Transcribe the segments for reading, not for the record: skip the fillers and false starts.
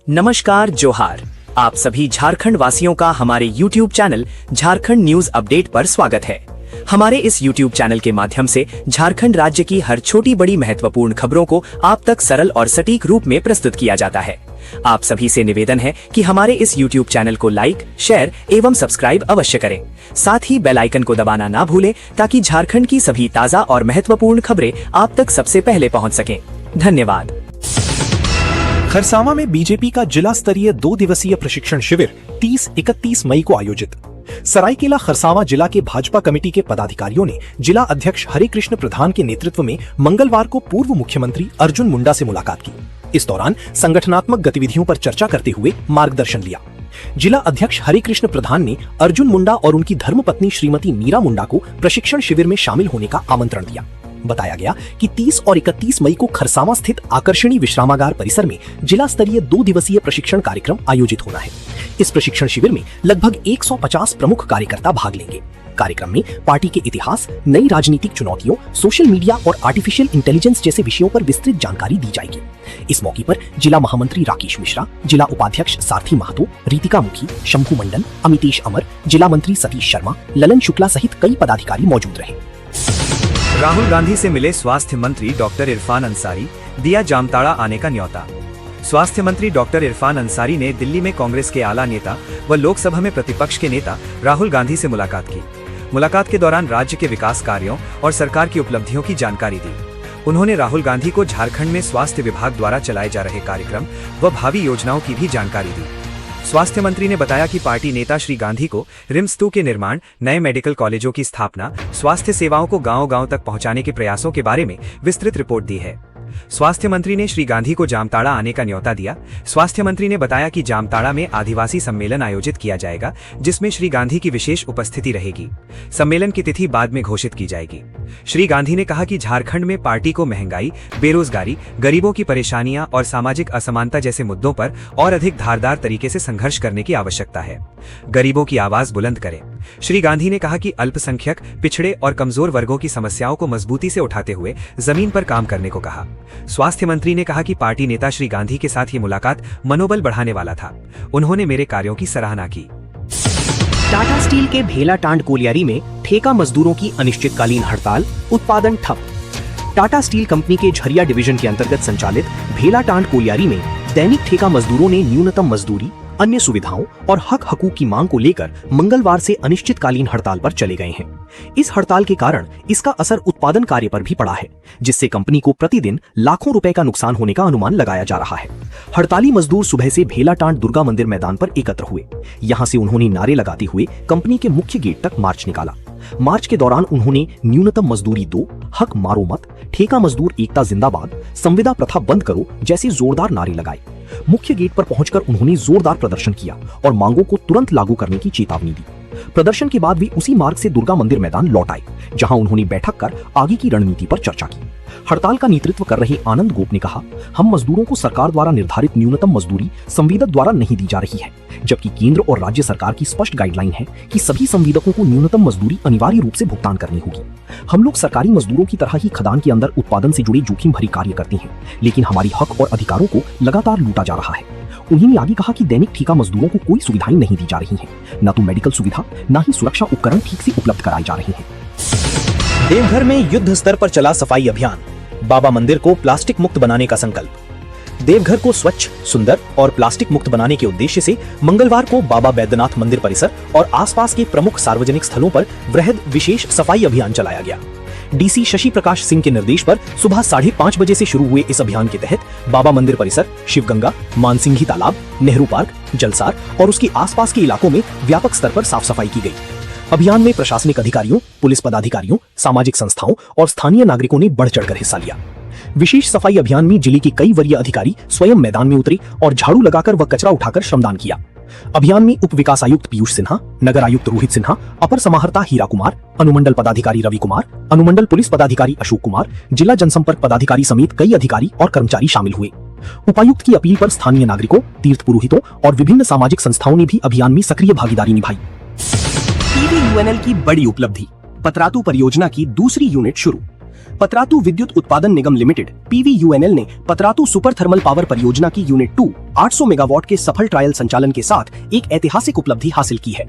नमस्कार, जोहार। आप सभी झारखंड वासियों का हमारे YouTube channel Jharkhand news update पर स्वागत है। हमारे इस YouTube चैनल के माध्यम से झारखंड राज्य की हर छोटी बड़ी महत्वपूर्ण खबरों को आप तक सरल और सटीक रूप में प्रस्तुत किया जाता है। आप सभी से निवेदन है कि हमारे इस YouTube चैनल को लाइक, शेयर एवं सब्सक्राइब अवश्य करें। साथ ही बेल आइकन को दबाना ना भूलें ताकि झारखंड की सभी ताजा और महत्वपूर्ण खबरें आप तक सबसे पहले पहुंच सकें। धन्यवाद। खरसावां में बीजेपी का जिला स्तरीय 2 दिवसीय प्रशिक्षण शिविर 30-31 मई को आयोजित। सरायकेला खरसावां जिला के भाजपा कमेटी के पदाधिकारियों ने जिला अध्यक्ष हरे कृष्ण प्रधान के नेतृत्व में मंगलवार को पूर्व मुख्यमंत्री अर्जुन मुंडा से मुलाकात की। इस दौरान संगठनात्मक गतिविधियों पर चर्चा करते हुए मार्गदर्शन लिया। जिला अध्यक्ष हरे कृष्ण प्रधान ने अर्जुन मुंडा और उनकी धर्मपत्नी श्रीमती मीरा मुंडा को प्रशिक्षण शिविर में शामिल होने का आमंत्रण दिया। बताया गया कि 30 और 31 मई को खरसावां स्थित आकर्षणी विश्रामागार परिसर में जिला स्तरीय 2 दिवसीय प्रशिक्षण कार्यक्रम आयोजित होना है। इस प्रशिक्षण शिविर में लगभग 150 प्रमुख कार्यकर्ता भाग लेंगे। कार्यक्रम में पार्टी के इतिहास, नई राजनीतिक चुनौतियों, सोशल मीडिया और आर्टिफिशियल इंटेलिजेंस जैसे विषयों पर विस्तृत जानकारी दी जाएगी। इस मौके पर जिला महामंत्री राकेश मिश्रा, जिला उपाध्यक्ष सारथी महतो, रीतिका मुखी, शंभू मंडल, अमितेश अमर, जिला मंत्री सतीश शर्मा, ललन शुक्ला सहित कई पदाधिकारी मौजूद रहे। राहुल गांधी से मिले स्वास्थ्य मंत्री डॉक्टर इरफान अंसारी, दिया जामताड़ा आने का न्योता। स्वास्थ्य मंत्री डॉक्टर इरफान अंसारी ने दिल्ली में कांग्रेस के आला नेता व लोकसभा में प्रतिपक्ष के नेता राहुल गांधी से मुलाकात की। मुलाकात के दौरान राज्य के विकास कार्यों और सरकार की उपलब्धियों की जानकारी दी। उन्होंने राहुल गांधी को झारखंड में स्वास्थ्य विभाग द्वारा चलाए जा रहे कार्यक्रम व भावी योजनाओं की भी जानकारी दी। स्वास्थ्य मंत्री ने बताया कि पार्टी नेता श्री गांधी को रिम्स 2 के निर्माण, नए मेडिकल कॉलेजों की स्थापना, स्वास्थ्य सेवाओं को गांव-गांव तक पहुंचाने के प्रयासों के बारे में विस्तृत रिपोर्ट दी है। स्वास्थ्य मंत्री ने श्री गांधी को जामताड़ा आने का न्योता दिया। स्वास्थ्य मंत्री ने बताया कि जामताड़ा में आदिवासी सम्मेलन आयोजित किया जाएगा, जिसमें श्री गांधी की विशेष उपस्थिति रहेगी। सम्मेलन की तिथि बाद में घोषित की जाएगी। श्री गांधी ने कहा कि झारखंड में पार्टी को महंगाई, बेरोजगारी, गरीबों की परेशानियां और सामाजिक असमानता जैसे मुद्दों पर और अधिक धारदार तरीके से संघर्ष करने की आवश्यकता है। गरीबों की आवाज बुलंद करें। श्री गांधी ने कहा कि अल्पसंख्यक, पिछड़े और कमजोर वर्गों की समस्याओं को मजबूती से उठाते हुए जमीन पर काम करने को कहा। स्वास्थ्य मंत्री ने कहा कि पार्टी नेता श्री गांधी के साथ ये मुलाकात मनोबल बढ़ाने वाला था। उन्होंने मेरे कार्यों की सराहना की। टाटा स्टील के भेलाटांड कोलियारी में ठेका मजदूरों की अनिश्चितकालीन हड़ताल, उत्पादन ठप। टाटा स्टील कंपनी के झरिया डिवीजन के अंतर्गत संचालित भेलाटांड कोलियारी में दैनिक ठेका मजदूरों ने न्यूनतम मजदूरी, अन्य सुविधाओं और हक हकूक की मांग को लेकर मंगलवार से अनिश्चितकालीन हड़ताल पर चले गए हैं। इस हड़ताल के कारण इसका असर उत्पादन कार्य पर भी पड़ा है, जिससे कंपनी को प्रतिदिन लाखों रुपए का नुकसान होने का अनुमान लगाया जा रहा है। हड़ताली मजदूर सुबह से भेलाटांड दुर्गा मंदिर मैदान पर एकत्र हुए। यहां से उन्होंने नारे लगाते हुए कंपनी के मुख्य गेट तक मार्च निकाला। मार्च के दौरान उन्होंने न्यूनतम मजदूरी दो, हक मारो मत, ठेका मजदूर एकता जिंदाबाद, संविदा प्रथा बंद करो जैसे जोरदार नारे लगाए। मुख्य गेट पर पहुंचकर उन्होंने जोरदार प्रदर्शन किया और मांगों को तुरंत लागू करने की चेतावनी दी। प्रदर्शन के बाद वे उसी मार्ग से दुर्गा मंदिर मैदान लौट आए, जहां उन्होंने बैठक कर आगे की रणनीति पर चर्चा की। हड़ताल का नेतृत्व कर रहे आनंद गोप ने कहा, हम मजदूरों को सरकार द्वारा निर्धारित न्यूनतम मजदूरी संविदक द्वारा नहीं दी जा रही है, जबकि केंद्र और राज्य सरकार की स्पष्ट गाइडलाइन है कि सभी संविदकों को न्यूनतम मजदूरी अनिवार्य रूप से भुगतान करनी होगी। हम लोग सरकारी मजदूरों की तरह ही खदान के अंदर उत्पादन से जुड़े जोखिम भरी कार्य करते हैं, लेकिन हमारी हक और अधिकारों को लगातार लूटा जा रहा है। उन्होंने आगे कहा कि दैनिक ठेका मजदूरों को कोई सुविधाएं नहीं दी जा रही हैं, न तो मेडिकल सुविधा, न ही सुरक्षा उपकरण ठीक से उपलब्ध कराए जा रहे हैं। देवघर में युद्ध स्तर पर चला सफाई अभियान, बाबा मंदिर को प्लास्टिक मुक्त बनाने का संकल्प। देवघर को स्वच्छ, सुंदर और प्लास्टिक मुक्त बनाने के उद्देश्य से मंगलवार को बाबा बैद्यनाथ मंदिर परिसर और आसपास के प्रमुख सार्वजनिक स्थलों पर वृहद विशेष सफाई अभियान चलाया गया। डीसी शशि प्रकाश सिंह के निर्देश पर सुबह 5:30 बजे से शुरू हुए इस अभियान के तहत बाबा मंदिर परिसर, शिवगंगा, मानसिंघी तालाब, नेहरू पार्क, जलसार और उसके आसपास के इलाकों में व्यापक स्तर पर साफ सफाई की गई। अभियान में प्रशासनिक अधिकारियों, पुलिस पदाधिकारियों, सामाजिक संस्थाओं और स्थानीय नागरिकों ने बढ़ चढ़कर हिस्सा लिया। विशेष सफाई अभियान में जिले के कई वरीय अधिकारी स्वयं मैदान में उतरे और झाड़ू लगाकर व कचरा उठाकर श्रमदान किया। अभियान में उप विकास आयुक्त पीयूष सिन्हा, नगर आयुक्त रोहित सिन्हा, अपर समाहर्ता हीरा कुमार, अनुमंडल पदाधिकारी रवि कुमार, अनुमंडल पुलिस पदाधिकारी अशोक कुमार, जिला जनसंपर्क पदाधिकारी समेत कई अधिकारी और कर्मचारी शामिल हुए। उपायुक्त की अपील पर स्थानीय नागरिकों, तीर्थ पुरोहितों और विभिन्न सामाजिक संस्थाओं ने भी अभियान में सक्रिय भागीदारी निभाई। PVUNL की बड़ी उपलब्धि, पतरातू परियोजना की दूसरी यूनिट शुरू। पतरातू विद्युत उत्पादन निगम लिमिटेड PVUNL ने पतरातू सुपर थर्मल पावर परियोजना की यूनिट 2 800 मेगावाट के सफल ट्रायल संचालन के साथ एक ऐतिहासिक उपलब्धि हासिल की है।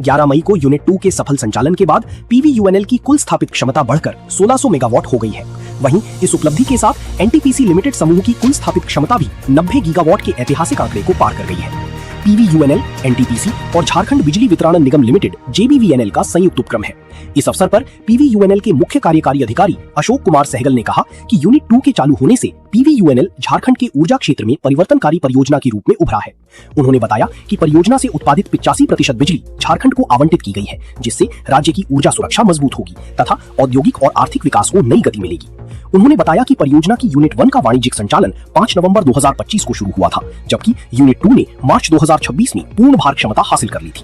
11 मई को यूनिट 2 के सफल संचालन के बाद PVUNL की कुल स्थापित क्षमता बढ़कर 1600 मेगावाट हो गई है। वहीं इस उपलब्धि के साथ NTPC लिमिटेड समूह की कुल स्थापित क्षमता भी 90 गीगावाट के ऐतिहासिक आंकड़े को पार कर गई है। PVUNL, NTPC और झारखंड बिजली वितरण निगम लिमिटेड JBVNL का संयुक्त उपक्रम है। इस अवसर पर PVUNL के मुख्य कार्यकारी अधिकारी अशोक कुमार सहगल ने कहा कि यूनिट 2 के चालू होने से PVUNL झारखंड के ऊर्जा क्षेत्र में परिवर्तनकारी परियोजना के रूप में उभरा है। उन्होंने बताया कि परियोजना से उत्पादित 85% बिजली झारखंड को आवंटित की गई है, जिससे राज्य की ऊर्जा सुरक्षा मजबूत होगी तथा औद्योगिक और आर्थिक विकास को नई गति मिलेगी। उन्होंने बताया कि परियोजना की यूनिट 1 का वाणिज्यिक संचालन 5 नवंबर 2025 को शुरू हुआ था, जबकि यूनिट 2 ने मार्च 2026 में पूर्ण भार क्षमता हासिल कर ली थी।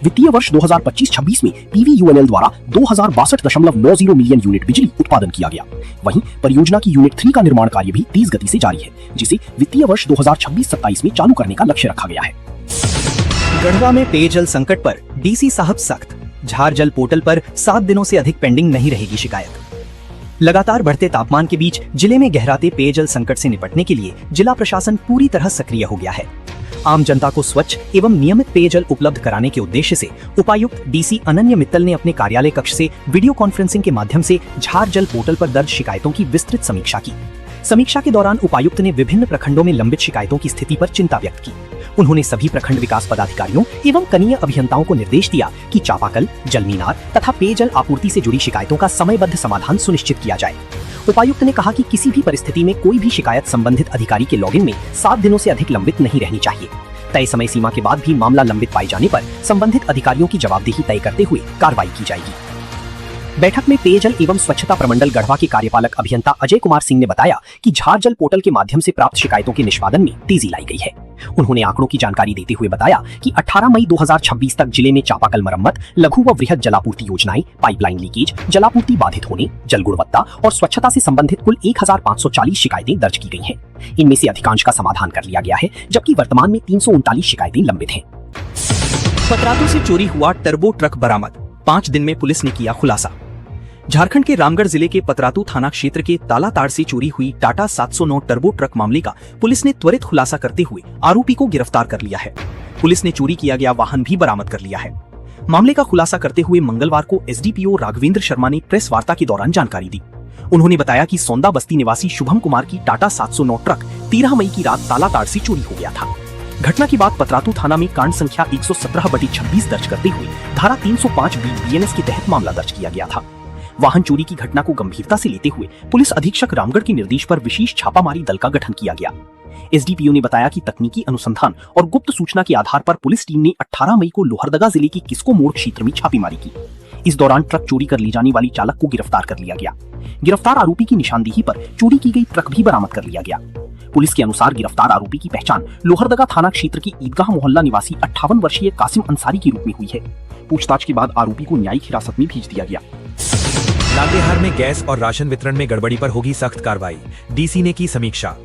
वित्तीय वर्ष 2025-26 में PVUNL द्वारा 2062.90 मिलियन यूनिट बिजली उत्पादन किया गया। वहीं परियोजना की यूनिट 3 का निर्माण कार्य भी तेज गति से जारी है, जिसे वित्तीय वर्ष 2026-27 में चालू करने का लक्ष्य रखा गया है। गढ़वा में पेयजल संकट पर DC साहब सख्त। झारजल पोर्टल पर 7 दिनों से अधिक पेंडिंग नहीं रहेगी शिकायत। लगातार बढ़ते तापमान के बीच जिले में गहराते पेयजल संकट से निपटने के लिए जिला प्रशासन पूरी तरह सक्रिय हो गया है। आम जनता को स्वच्छ एवं नियमित पेयजल उपलब्ध कराने के उद्देश्य से उपायुक्त DC अनन्य मित्तल ने अपने कार्यालय कक्ष से वीडियो कॉन्फ्रेंसिंग के माध्यम से झारजल पोर्टल पर दर्ज शिकायतों की विस्तृत समीक्षा की। समीक्षा के दौरान उपायुक्त ने विभिन्न प्रखंडों में लंबित शिकायतों की स्थिति पर चिंता व्यक्त की। उन्होंने सभी प्रखंड विकास पदाधिकारियों एवं कनीय अभियंताओं को निर्देश दिया कि चापाकल, जलमीनार तथा पेयजल आपूर्ति से जुड़ी शिकायतों का समयबद्ध समाधान सुनिश्चित किया जाए। उपायुक्त ने कहा कि किसी भी परिस्थिति में कोई भी शिकायत संबंधित अधिकारी के लॉगिन में 7 दिनों से अधिक लंबित नहीं रहनी चाहिए। तय समय सीमा के बाद भी मामला लंबित पाए जाने पर संबंधित अधिकारियों की जवाबदेही तय करते हुए कार्रवाई की जाएगी। बैठक में पेयजल एवं स्वच्छता प्रमंडल गढ़वा के कार्यपालक अभियंता अजय कुमार सिंह ने बताया कि झारजल पोर्टल के माध्यम से प्राप्त शिकायतों के निष्पादन में तेजी लाई गई है। उन्होंने आंकड़ों की जानकारी देते हुए बताया कि 18 मई 2026 तक जिले में चापाकल मरम्मत, लघु व वृहद जलापूर्ति योजनाएं, पाइपलाइन लीकेज, जलापूर्ति बाधित होने, जल गुणवत्ता और स्वच्छता से संबंधित कुल 1540 शिकायतें दर्ज की गई हैं। इनमें से अधिकांश का समाधान कर लिया गया है, जबकि वर्तमान में 339 शिकायतें लंबित हैं। पतरातू से चोरी हुआ टर्बो ट्रक बरामद, 5 दिन में पुलिस ने किया खुलासा। झारखंड के रामगढ़ जिले के पतरातू थाना क्षेत्र के तालाताड़ से चोरी हुई टाटा 709 टर्बो ट्रक मामले का पुलिस ने त्वरित खुलासा करते हुए आरोपी को गिरफ्तार कर लिया है। पुलिस ने चोरी किया गया वाहन भी बरामद कर लिया है। मामले का खुलासा करते हुए मंगलवार को SDPO राघवेंद्र शर्मा ने प्रेस वार्ता के दौरान जानकारी दी। उन्होंने बताया कि सौंदा बस्ती निवासी शुभम कुमार की टाटा 709 ट्रक 13 मई की रात तालाताड़ से चोरी हो गया था। घटना के बाद पतरातू थाना में कांड संख्या 117/26 दर्ज करते हुए धारा 305 BNS के तहत मामला दर्ज किया गया था। वाहन चोरी की घटना को गंभीरता से लेते हुए पुलिस अधीक्षक रामगढ़ के निर्देश पर विशेष छापामारी दल का गठन किया गया। SDPO ने बताया कि तकनीकी अनुसंधान और गुप्त सूचना के आधार पर पुलिस टीम ने 18 मई को लोहरदगा जिले के किस्को मोड़ क्षेत्र में छापेमारी की। इस दौरान ट्रक चोरी कर ले जाने वाली चालक को गिरफ्तार कर लिया गया। गिरफ्तार आरोपी की निशानदेही पर चोरी की गई ट्रक भी बरामद कर लिया गया। पुलिस के अनुसार गिरफ्तार आरोपी की पहचान लोहरदगा थाना क्षेत्र की ईदगाह मोहल्ला निवासी 58 वर्षीय कासिम अंसारी के रूप में हुई है। पूछताछ के बाद आरोपी को न्यायिक हिरासत में भेज दिया गया। लातेहार में गैस और राशन वितरण में गड़बड़ी पर होगी सख्त कार्रवाई, DC ने की समीक्षा।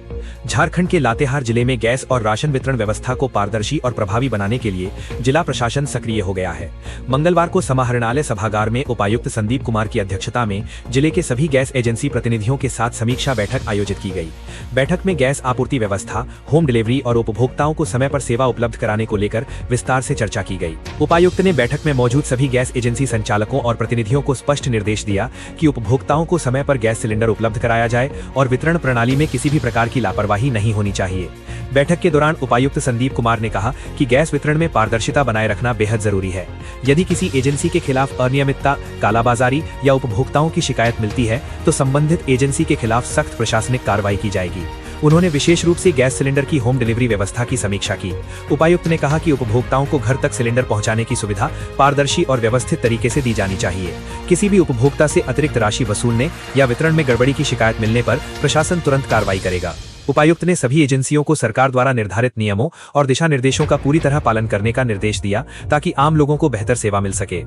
झारखंड के लातेहार जिले में गैस और राशन वितरण व्यवस्था को पारदर्शी और प्रभावी बनाने के लिए जिला प्रशासन सक्रिय हो गया है। मंगलवार को समाहरणालय सभागार में उपायुक्त संदीप कुमार की अध्यक्षता में जिले के सभी गैस एजेंसी प्रतिनिधियों के साथ समीक्षा बैठक आयोजित की गई। बैठक में गैस आपूर्ति व्यवस्था, होम डिलीवरी और उपभोक्ताओं को समय पर सेवा उपलब्ध कराने को लेकर विस्तार से चर्चा की गई। उपायुक्त ने बैठक में मौजूद सभी गैस एजेंसी संचालकों और प्रतिनिधियों को स्पष्ट निर्देश दिया कि उपभोक्ताओं को समय पर गैस सिलेंडर उपलब्ध कराया जाए और वितरण प्रणाली में किसी भी प्रकार की लापरवाही नहीं होनी चाहिए। बैठक के दौरान उपायुक्त संदीप कुमार ने कहा कि गैस वितरण में पारदर्शिता बनाए रखना बेहद जरूरी है। यदि किसी एजेंसी के खिलाफ अनियमितता, कालाबाजारी या उपभोक्ताओं की शिकायत मिलती है तो संबंधित एजेंसी के खिलाफ सख्त प्रशासनिक कार्रवाई की जाएगी। उन्होंने विशेष रूप से गैस सिलेंडर की होम डिलीवरी व्यवस्था की समीक्षा की। उपायुक्त ने कहा कि उपभोक्ताओं को घर तक सिलेंडर पहुंचाने की सुविधा पारदर्शी और व्यवस्थित तरीके से दी जानी चाहिए। किसी भी उपभोक्ता से अतिरिक्त राशि वसूलने या वितरण में गड़बड़ी की शिकायत मिलने पर प्रशासन तुरंत कार्रवाई करेगा। उपायुक्त ने सभी एजेंसियों को सरकार द्वारा निर्धारित नियमों और दिशा निर्देशों का पूरी तरह पालन करने का निर्देश दिया ताकि आम लोगों को बेहतर सेवा मिल सके।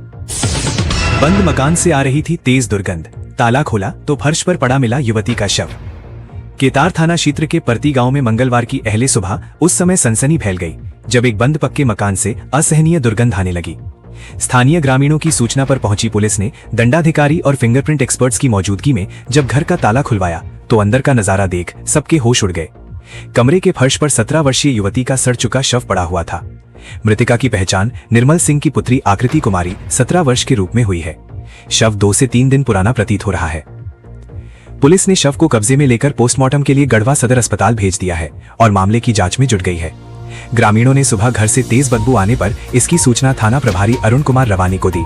बंद मकान से आ रही थी तेज दुर्गंध, ताला खोला तो फर्श पर पड़ा मिला युवती का शव। केतार थाना क्षेत्र के परती गांव में मंगलवार की अहले सुबह उस समय सनसनी फैल गई जब एक बंद पक्के मकान से असहनीय दुर्गंध आने लगी। स्थानीय ग्रामीणों की सूचना पर पहुंची पुलिस ने दंडाधिकारी और फिंगरप्रिंट एक्सपर्ट्स की मौजूदगी में जब घर का ताला खुलवाया तो अंदर का नजारा देख सबके होश उड़ गए। कमरे के फर्श पर 17 वर्षीय युवती का सड़ चुका शव पड़ा हुआ था। मृतिका की पहचान निर्मल सिंह की पुत्री आकृति कुमारी 17 वर्ष के रूप में हुई है। शव 2 से 3 दिन पुराना प्रतीत हो रहा है। पुलिस ने शव को कब्जे में लेकर पोस्टमार्टम के लिए गढ़वा सदर अस्पताल भेज दिया है और मामले की जांच में जुट गई है। ग्रामीणों ने सुबह घर से तेज बदबू आने पर इसकी सूचना थाना प्रभारी अरुण कुमार रवानी को दी।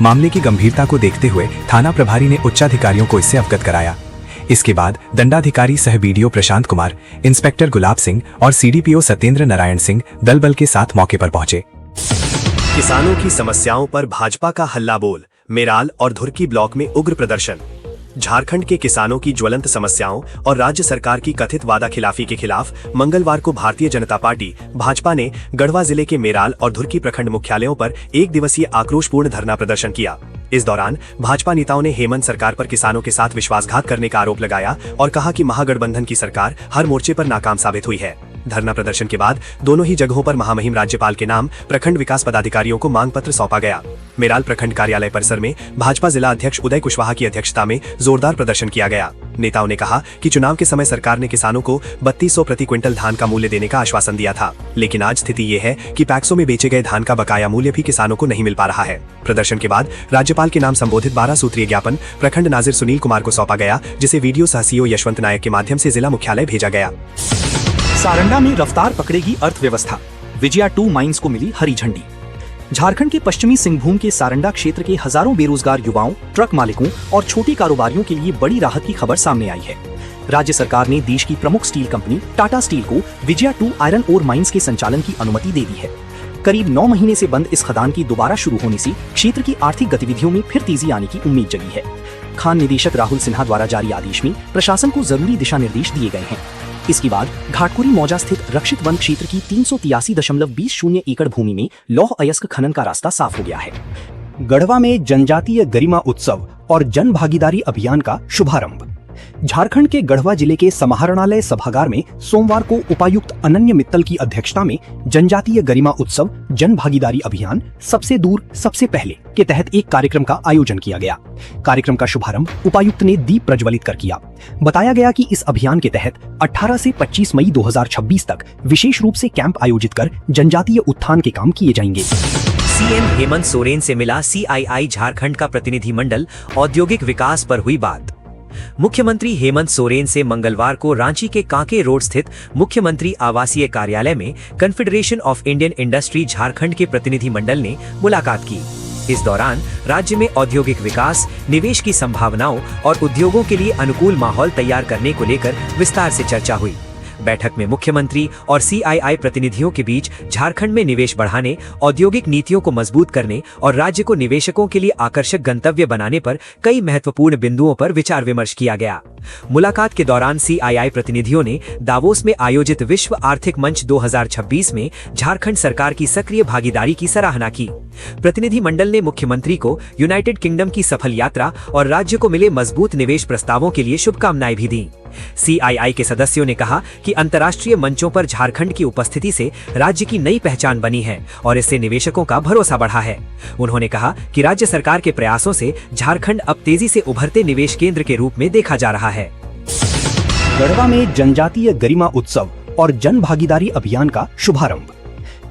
मामले की गंभीरता को देखते हुए थाना प्रभारी ने उच्चाधिकारियों को इससे अवगत कराया। इसके बाद दंडाधिकारी सह बीडीओ प्रशांत कुमार, इंस्पेक्टर गुलाब सिंह और सीडीपीओ सत्येंद्र नारायण सिंह दल बल के साथ मौके पर पहुंचे। किसानों की समस्याओं पर भाजपा का हल्ला बोल, मेराल और धुर्की ब्लॉक में उग्र प्रदर्शन। झारखंड के किसानों की ज्वलंत समस्याओं और राज्य सरकार की कथित वादा खिलाफी के खिलाफ मंगलवार को भारतीय जनता पार्टी भाजपा ने गढ़वा जिले के मेराल और धुर्की प्रखंड मुख्यालयों पर 1 दिवसीय आक्रोशपूर्ण धरना प्रदर्शन किया। इस दौरान भाजपा नेताओं ने हेमंत सरकार पर किसानों के साथ विश्वासघात करने का आरोप लगाया और कहा कि महागठबंधन की सरकार हर मोर्चे पर नाकाम साबित हुई है। धरना प्रदर्शन के बाद दोनों ही जगहों पर महामहिम राज्यपाल के नाम प्रखंड विकास पदाधिकारियों को मांग पत्र सौंपा गया। मेराल प्रखंड कार्यालय परिसर में भाजपा जिला अध्यक्ष उदय कुशवाहा की अध्यक्षता में जोरदार प्रदर्शन किया गया। नेताओं ने कहा कि चुनाव के समय सरकार ने किसानों को 3200 प्रति क्विंटल धान का मूल्य देने का आश्वासन दिया था, लेकिन आज स्थिति ये है कि पैक्सों में बेचे गए धान का बकाया मूल्य भी किसानों को नहीं मिल पा रहा है। प्रदर्शन के बाद राज्यपाल के नाम संबोधित 12 सूत्रीय ज्ञापन प्रखंड नाजिर सुनील कुमार को सौंपा गया, जिसे वीडियो सह सीओ यशवंत नायक के माध्यम से जिला मुख्यालय भेजा गया। सारंडा में रफ्तार पकड़ेगी अर्थव्यवस्था, विजया 2 माइंस को मिली हरी झंडी। झारखंड के पश्चिमी सिंहभूम के सारंडा क्षेत्र के हजारों बेरोजगार युवाओं, ट्रक मालिकों और छोटे कारोबारियों के लिए बड़ी राहत की खबर सामने आई है। राज्य सरकार ने देश की प्रमुख स्टील कंपनी टाटा स्टील को विजया 2 आयरन ओर माइंस के संचालन की अनुमति दे दी है। करीब 9 महीने से बंद इस खदान की दोबारा शुरू होने से क्षेत्र की आर्थिक गतिविधियों में फिर तेजी आने की उम्मीद जगी है। खान निदेशक राहुल सिन्हा द्वारा जारी आदेश में प्रशासन को जरूरी दिशा निर्देश दिए गए हैं। इसके बाद घाटकोरी मौजा स्थित रक्षित वन क्षेत्र की 383.20 एकड़ भूमि में लौह अयस्क खनन का रास्ता साफ हो गया है। गढ़वा में जनजातीय गरिमा उत्सव और जन भागीदारी अभियान का शुभारंभ। झारखंड के गढ़वा जिले के समाहरणालय सभागार में सोमवार को उपायुक्त अनन्य मित्तल की अध्यक्षता में जनजातीय गरिमा उत्सव जन भागीदारी अभियान सबसे दूर सबसे पहले के तहत एक कार्यक्रम का आयोजन किया गया। कार्यक्रम का शुभारंभ उपायुक्त ने दीप प्रज्वलित कर किया। बताया गया कि इस अभियान के तहत 18 से 25 मई 2026 तक विशेष रूप से कैंप आयोजित कर जनजातीय उत्थान के काम किए जाएंगे। सीएम हेमंत सोरेन से मिला सीआईआई झारखंड का प्रतिनिधिमंडल, औद्योगिक विकास पर हुई बात। मुख्यमंत्री हेमंत सोरेन से मंगलवार को रांची के कांके रोड स्थित मुख्यमंत्री आवासीय कार्यालय में confederation of Indian industry Jharkhand के प्रतिनिधिमंडल ने मुलाकात की। इस दौरान राज्य में औद्योगिक विकास, निवेश की संभावनाओं और उद्योगों के लिए अनुकूल माहौल तैयार करने को लेकर विस्तार से चर्चा हुई। बैठक में मुख्यमंत्री और सीआईआई प्रतिनिधियों के बीच झारखंड में निवेश बढ़ाने, औद्योगिक नीतियों को मजबूत करने और राज्य को निवेशकों के लिए आकर्षक गंतव्य बनाने पर कई महत्वपूर्ण बिंदुओं पर विचार विमर्श किया गया। मुलाकात के दौरान सीआईआई प्रतिनिधियों ने दावोस में आयोजित विश्व आर्थिक मंच 2026 में झारखंड सरकार की सक्रिय भागीदारी की सराहना की। प्रतिनिधिमंडल ने मुख्यमंत्री को यूनाइटेड किंगडम की सफल यात्रा और राज्य को मिले मजबूत निवेश प्रस्तावों के लिए शुभकामनाएं भी दी। सीआईआई के सदस्यों ने कहा कि अंतर्राष्ट्रीय मंचों पर झारखंड की उपस्थिति से राज्य की नई पहचान बनी है और इससे निवेशकों का भरोसा बढ़ा है। उन्होंने कहा कि राज्य सरकार के प्रयासों से झारखंड अब तेजी से उभरते निवेश केंद्र के रूप में देखा जा रहा है। गढ़वा में जनजातीय गरिमा उत्सव और जन भागीदारी अभियान का शुभारंभ।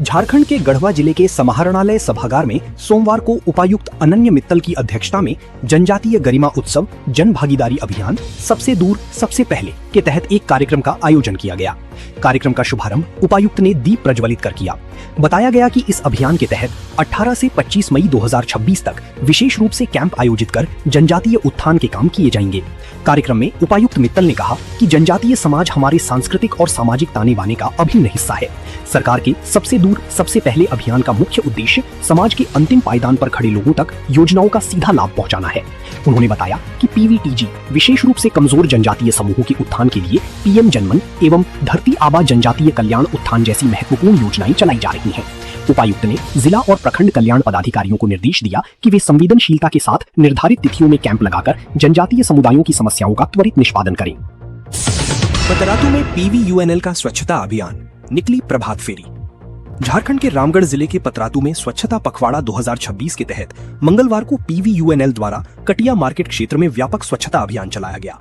झारखंड के गढ़वा जिले के समाहरणालय सभागार में सोमवार को उपायुक्त अनन्य मित्तल की अध्यक्षता में जनजातीय गरिमा उत्सव जन भागीदारी अभियान सबसे दूर सबसे पहले के तहत एक कार्यक्रम का आयोजन किया गया। कार्यक्रम का शुभारंभ उपायुक्त ने दीप प्रज्वलित कर किया। बताया गया कि इस अभियान के तहत 18 से 25 मई 2026 तक विशेष रूप से कैंप आयोजित कर जनजातीय उत्थान के काम किए जाएंगे। कार्यक्रम में उपायुक्त मित्तल ने कहा कि जनजातीय समाज हमारे सांस्कृतिक और सामाजिक ताने बाने का अभिन्न हिस्सा है। सरकार के सबसे दूर सबसे पहले अभियान का मुख्य उद्देश्य समाज के अंतिम पायदान पर खड़े लोगों तक योजनाओं का सीधा लाभ पहुंचाना है। उन्होंने बताया कि पीवीटीजी विशेष रूप से कमजोर जनजातीय समूहों के उत्थान के लिए पीएम जनमन एवं धरती आबा जनजातीय कल्याण उत्थान जैसी महत्वपूर्ण योजनाएं चलाई जा रही हैं। उपायुक्त ने जिला और प्रखंड कल्याण पदाधिकारियों को निर्देश दिया कि वे संवेदनशीलता के साथ निर्धारित तिथियों में कैंप लगाकर जनजातीय समुदायों की समस्याओं का त्वरित निष्पादन करें। पतरातू में पीवीयूएनएल का स्वच्छता अभियान, निकली प्रभात फेरी। झारखंड के रामगढ़ जिले के पतरातू में स्वच्छता पखवाड़ा 2026 के तहत मंगलवार को PVUNL द्वारा कटिया मार्केट क्षेत्र में व्यापक स्वच्छता अभियान चलाया गया।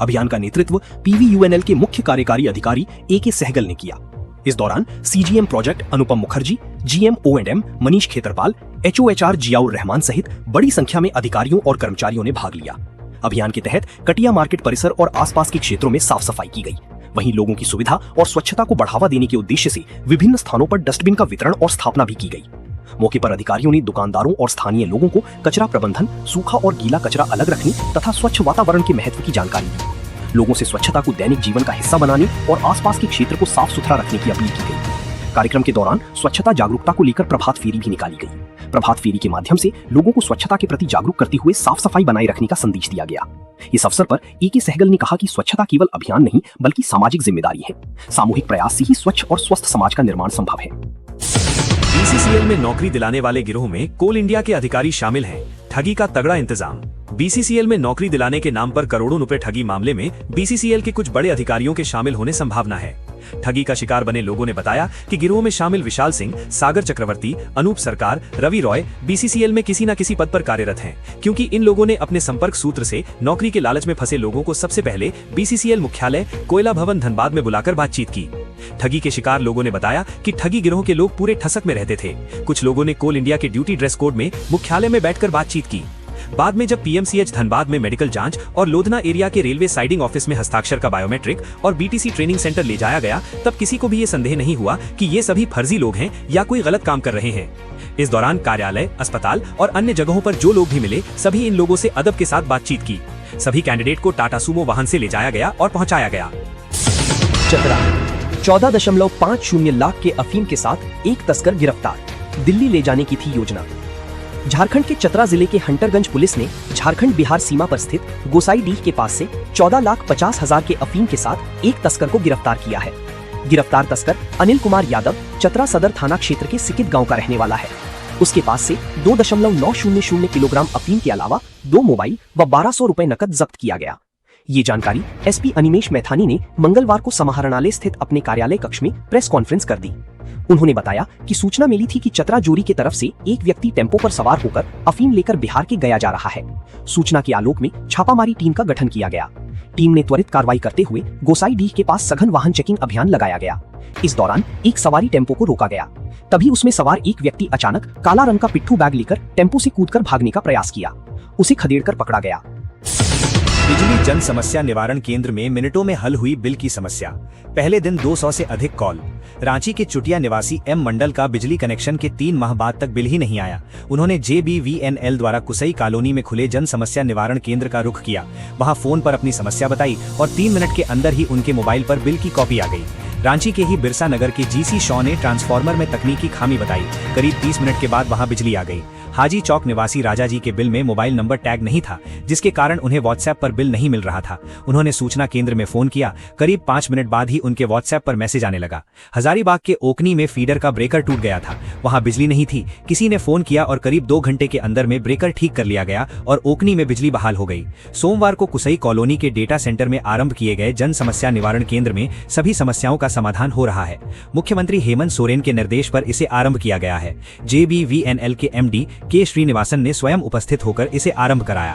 अभियान का नेतृत्व PVUNL के मुख्य कार्यकारी अधिकारी AK सहगल ने किया। इस दौरान CGM project Anupam Mukherjee, GM O&M Manish Khetarpal, HOHR Ziaur Rahman सहित बड़ी संख्या में अधिकारियों और कर्मचारियों ने भाग लिया। अभियान के तहत कटिया मार्केट परिसर और आसपास के क्षेत्रों में साफ सफाई की गई। वहीं लोगों की सुविधा और स्वच्छता को बढ़ावा देने के उद्देश्य से विभिन्न स्थानों पर डस्टबिन का वितरण और स्थापना भी की गई। मौके पर अधिकारियों ने दुकानदारों और स्थानीय लोगों को कचरा प्रबंधन, सूखा और गीला कचरा अलग रखने तथा स्वच्छ वातावरण के महत्व की जानकारी दी। लोगों से स्वच्छता को दैनिक जीवन का हिस्सा बनाने और आसपास के क्षेत्र को साफ सुथरा रखने की अपील की गई। कार्यक्रम के दौरान स्वच्छता जागरूकता को लेकर प्रभात फेरी भी निकाली गई। प्रभात फेरी के माध्यम से लोगों को स्वच्छता के प्रति जागरूक करते हुए साफ सफाई बनाए रखने का संदेश दिया गया। इस अवसर पर AK सहगल ने कहा कि स्वच्छता केवल अभियान नहीं बल्कि सामाजिक जिम्मेदारी है। सामूहिक प्रयास से ही स्वच्छ और स्वस्थ समाज का निर्माण संभव है। BCCL में नौकरी दिलाने वाले गिरोह में कोल इंडिया के अधिकारी शामिल हैं। ठगी का तगड़ा इंतजाम। BCCL में नौकरी दिलाने के नाम पर करोड़ों रुपए ठगी मामले में BCCL के कुछ बड़े अधिकारियों के शामिल होने संभावना है। ठगी का शिकार बने लोगों ने बताया कि गिरोह में शामिल विशाल सिंह, सागर चक्रवर्ती, अनूप सरकार, रवि रॉय BCCL में किसी न किसी पद पर कार्यरत हैं, क्योंकि इन लोगों ने अपने संपर्क सूत्र से नौकरी के लालच में फंसे लोगों को सबसे पहले BCCL मुख्यालय कोयला भवन धनबाद में बुलाकर बातचीत की। ठगी के शिकार लोगों ने बताया कि ठगी गिरोह के लोग पूरे ठसक में रहते थे। कुछ लोगों ने कोल इंडिया के ड्यूटी ड्रेस कोड में मुख्यालय में बैठकर बातचीत की। बाद में जब PMCH धनबाद में मेडिकल जांच और लोधना एरिया के रेलवे साइडिंग ऑफिस में हस्ताक्षर का बायोमेट्रिक और BTC ट्रेनिंग सेंटर ले जाया गया, तब किसी को भी ये संदेह नहीं हुआ कि ये सभी फर्जी लोग हैं या कोई गलत काम कर रहे हैं। इस दौरान कार्यालय, अस्पताल और अन्य जगहों पर जो लोग भी मिले, सभी इन लोगों से अदब के साथ बातचीत की। सभी कैंडिडेट को टाटा सूमो वाहन से ले जाया गया और पहुंचाया गया। चतरा 14.50 लाख के अफीम के साथ एक तस्कर गिरफ्तार। दिल्ली ले जाने की थी योजना। झारखंड के चतरा जिले के हंटरगंज पुलिस ने झारखंड बिहार सीमा पर स्थित गोसाईडीह के पास से 14,50,000 के अफीम के साथ एक तस्कर को गिरफ्तार किया है। गिरफ्तार तस्कर अनिल कुमार यादव चतरा सदर थाना क्षेत्र के सिकित गांव का रहने वाला है। उसके पास से 2.900 किलोग्राम अफीम के अलावा 2 मोबाइल व 1200 रुपए नकद जब्त किया गया। ये जानकारी SP अनिमेश मैथानी ने मंगलवार को समाहरणालय स्थित अपने कार्यालय कक्ष में प्रेस कॉन्फ्रेंस कर दी। उन्होंने बताया कि सूचना मिली थी कि चतरा जोरी की तरफ से एक व्यक्ति टेम्पो पर सवार होकर अफीम लेकर बिहार के गया जा रहा है। सूचना के आलोक में छापामारी टीम का गठन किया गया। टीम ने त्वरित कार्रवाई करते हुए गोसाईडीह के पास सघन वाहन चेकिंग अभियान लगाया गया। इस दौरान एक सवारी टेम्पो को रोका गया। तभी उसमें सवार एक व्यक्ति अचानक काला रंग का पिट्ठू बैग लेकर टेम्पो से कूदकर भागने का प्रयास किया। उसे खदेड़कर पकड़ा गया। बिजली जन समस्या निवारण केंद्र में मिनटों में हल हुई बिल की समस्या। पहले दिन 200 से अधिक कॉल। रांची के चुटिया निवासी M मंडल का बिजली कनेक्शन के 3 माह बाद तक बिल ही नहीं आया। उन्होंने JBVNL द्वारा कुसई कॉलोनी में खुले जन समस्या निवारण केंद्र का रुख किया। वहां फोन पर अपनी समस्या बताई और 3 मिनट के अंदर ही उनके मोबाइल पर बिल की कॉपी आ गई। रांची के ही बिरसा नगर के GC शॉ ने ट्रांसफार्मर में तकनीकी खामी बताई। करीब 30 मिनट के बाद वहां बिजली आ गई। हाजी चौक निवासी राजा जी के बिल में मोबाइल नंबर टैग नहीं था, जिसके कारण उन्हें WhatsApp पर बिल नहीं मिल रहा था। उन्होंने सूचना केंद्र में फोन किया। करीब 5 मिनट बाद ही उनके WhatsApp पर मैसेज आने लगा। हजारीबाग के ओकनी में फीडर का ब्रेकर टूट गया था। वहां बिजली नहीं थी। किसी ने फोन किया और करीब 2 घंटे के अंदर में ब्रेकर ठीक कर लिया गया और ओकनी में बिजली बहाल हो गई। सोमवार को कुसई कॉलोनी के डेटा सेंटर में आरंभ किए गए जन समस्या निवारण केंद्र में सभी समस्याओं का समाधान हो रहा है। मुख्यमंत्री हेमंत सोरेन के निर्देश पर इसे आरंभ किया गया है। JBVNL के MD K श्रीनिवासन ने स्वयं उपस्थित होकर इसे आरंभ कराया।